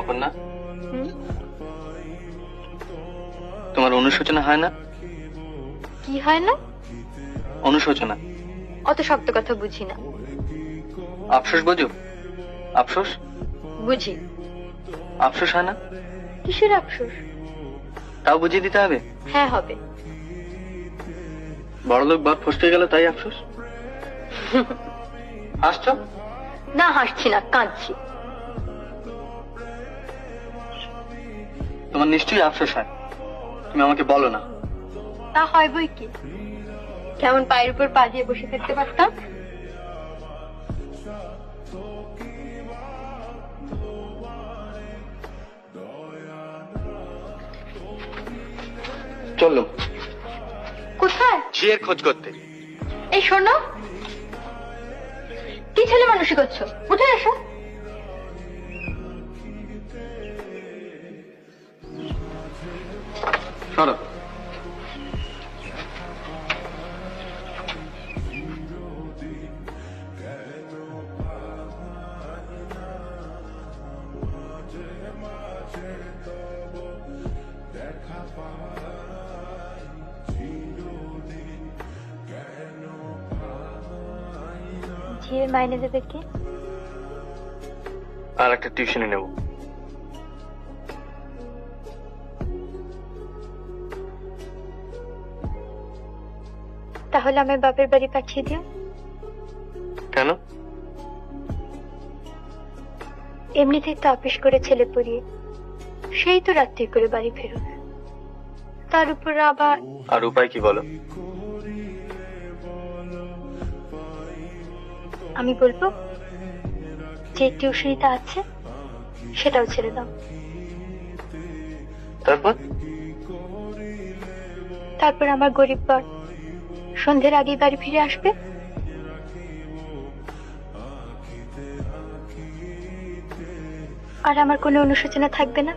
অপর্ণা, তোমার অনুশোচনা হয় না? কি হয় না? অনুশোচনা। অত শক্ত কথা বুঝি না। আফসোস বোঝো? আফসোস বুঝি। আফসোস হয় না? কিসের আফসোস? তাও বুঝিয়ে দিতে হবে? হ্যাঁ হবে। বড়লোক বাপ ফসকে গেল তাই আফসোস? হাসছো? না হাসছি না, কাঁদছি। তোমার নিশ্চয়ই আফসোস হয়, তুমি আমাকে বলো না। তা হয় বই কি, কেমন পায়ের উপর পা দিয়ে বসে থাকতে পারতাম। চললো কোথায়? ঝিয়ের খোঁজ করতে। এই শোনো, কি ছেলে মানুষই করছো, উঠে এসো। সরো। ঝিয়ের মাইনে দেবে কে? আর একটা টিউশনে নেব। তাহলে আমার বাপের বাড়ি পাঠিয়ে দিও। কেন? এমনিতেই তো অফিস করে ছেলে পড়িয়ে সেই তো রাত্রি করে বাড়ি ফেরো, তার উপর আবার। আর উপায় কি বলো? আমি বলবো যে টিউশনিটা আছে সেটাও ছেড়ে দাও। তারপর? তারপর আমার গরিব বর সন্ধ্যের আগেই বাড়ি ফিরে আসবে, আর আমার কোনো অনুশোচনা থাকবে না।